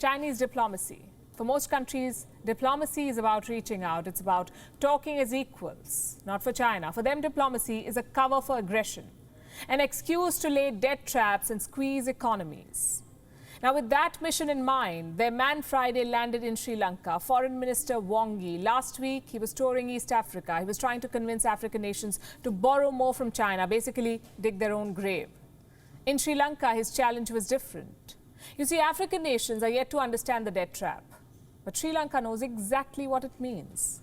Chinese diplomacy. For most countries, diplomacy is about reaching out. It's about talking as equals. Not for China. For them, diplomacy is a cover for aggression, an excuse to lay debt traps and squeeze economies. Now, with that mission in mind, their man Friday landed in Sri Lanka. Foreign Minister Wang last week, he was touring East Africa. He was trying to convince African nations to borrow more from China, basically dig their own grave. In Sri Lanka, his challenge was different. You see, African nations are yet to understand the debt trap. But Sri Lanka knows exactly what it means.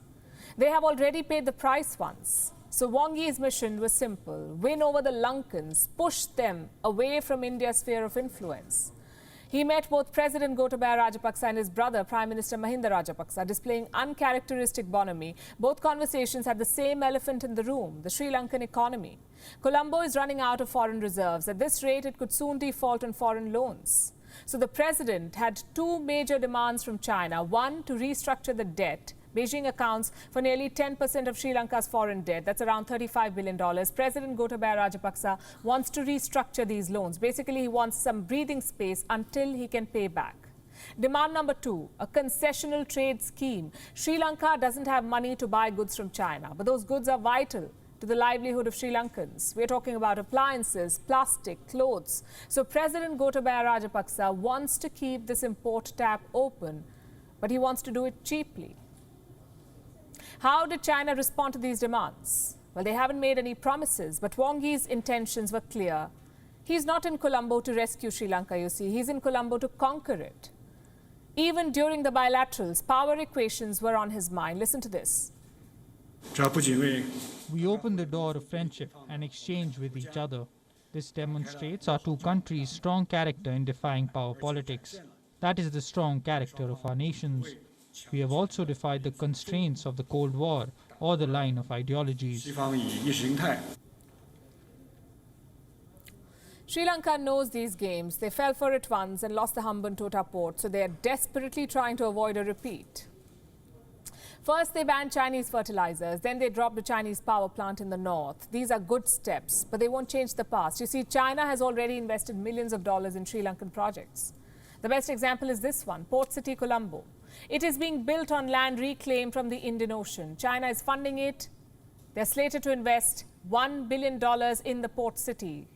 They have already paid the price once. So Wang Yi's mission was simple: win over the Lankans, push them away from India's sphere of influence. He met both President Gotabaya Rajapaksa and his brother, Prime Minister Mahinda Rajapaksa, displaying uncharacteristic bonhomie. Both conversations had the same elephant in the room, the Sri Lankan economy. Colombo is running out of foreign reserves. At this rate, it could soon default on foreign loans. So the president had two major demands from China. One, to restructure the debt. Beijing accounts for nearly 10% of Sri Lanka's foreign debt. That's around $35 billion. President Gotabaya Rajapaksa wants to restructure these loans. Basically, he wants some breathing space until he can pay back. Demand number two, a concessional trade scheme. Sri Lanka doesn't have money to buy goods from China, but those goods are vital to the livelihood of Sri Lankans. We're talking about appliances, plastic, clothes. So President Gotabaya Rajapaksa wants to keep this import tap open, but he wants to do it cheaply. How did China respond to these demands? Well, they haven't made any promises, but Wang Yi's intentions were clear. He's not in Colombo to rescue Sri Lanka, you see. He's in Colombo to conquer it. Even during the bilaterals, power equations were on his mind. Listen to this. We open the door of friendship and exchange with each other. This demonstrates our two countries' strong character in defying power politics. That is the strong character of our nations. We have also defied the constraints of the Cold War or the line of ideologies. Sri Lanka knows these games. They fell for it once and lost the Hambantota port, so they are desperately trying to avoid a repeat. First, they banned Chinese fertilizers. Then they dropped the Chinese power plant in the north. These are good steps, but they won't change the past. You see, China has already invested millions of dollars in Sri Lankan projects. The best example is this one, Port City, Colombo. It is being built on land reclaimed from the Indian Ocean. China is funding it. They're slated to invest $1 billion in the port city.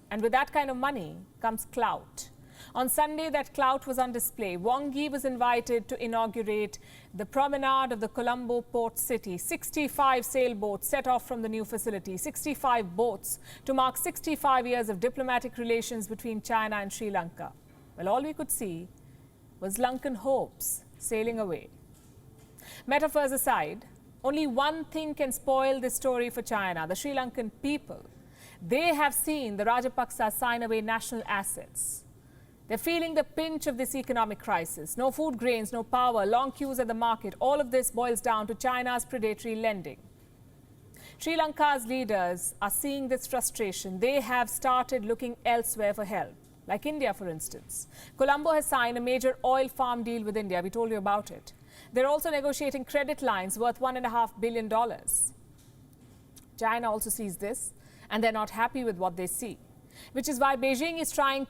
And with that kind of money comes clout. On Sunday, that clout was on display. Wang Yi was invited to inaugurate the promenade of the Colombo port city. 65 sailboats set off from the new facility. 65 boats to mark 65 years of diplomatic relations between China and Sri Lanka. Well, all we could see was Lankan hopes sailing away. Metaphors aside, only one thing can spoil this story for China: the Sri Lankan people. They have seen the Rajapaksas sign away national assets. They're feeling the pinch of this economic crisis. No food grains, no power, long queues at the market. All of this boils down to China's predatory lending. Sri Lanka's leaders are seeing this frustration. They have started looking elsewhere for help. Like India, for instance. Colombo has signed a major oil farm deal with India. We told you about it. They're also negotiating credit lines worth $1.5 billion. China also sees this, and they're not happy with what they see, which is why Beijing is trying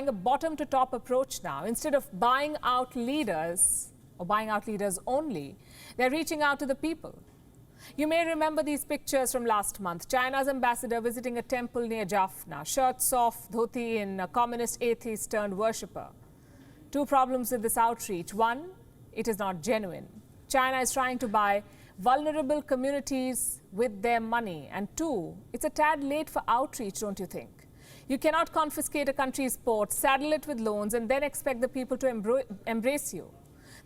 a bottom-to-top approach now. Instead of buying out leaders, or buying out leaders only, they're reaching out to the people. You may remember these pictures from last month. China's ambassador visiting a temple near Jaffna, shirts off, dhoti in, a communist atheist turned worshipper. Two problems with this outreach. One, it is not genuine. China is trying to buy vulnerable communities with their money. And two, it's a tad late for outreach, don't you think? You cannot confiscate a country's port, saddle it with loans, and then expect the people to embrace you.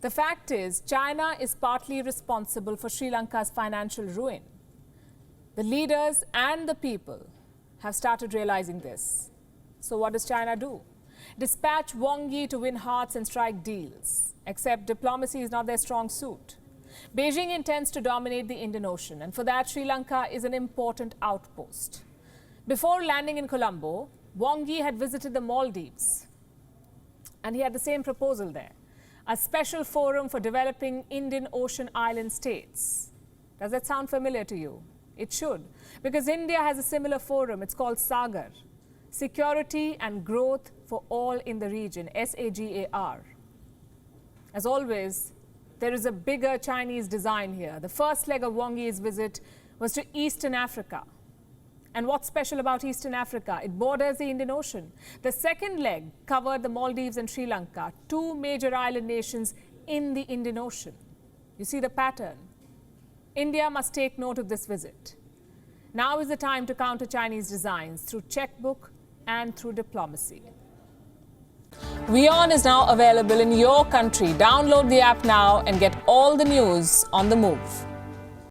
The fact is, China is partly responsible for Sri Lanka's financial ruin. The leaders and the people have started realizing this. So what does China do? Dispatch Wang Yi to win hearts and strike deals. Except diplomacy is not their strong suit. Beijing intends to dominate the Indian Ocean, and for that, Sri Lanka is an important outpost. Before landing in Colombo, Wang Yi had visited the Maldives, and he had the same proposal there: a special forum for developing Indian Ocean island states. Does that sound familiar to you? It should, because India has a similar forum. It's called SAGAR. security and growth for all in the region, SAGAR. As always, there is a bigger Chinese design here. The first leg of Wang Yi's visit was to Eastern Africa. And what's special about Eastern Africa? It borders the Indian Ocean. The second leg covered the Maldives and Sri Lanka, two major island nations in the Indian Ocean. You see the pattern. India must take note of this visit. Now is the time to counter Chinese designs through checkbook and through diplomacy. WION is now available in your country. Download the app now and get all the news on the move.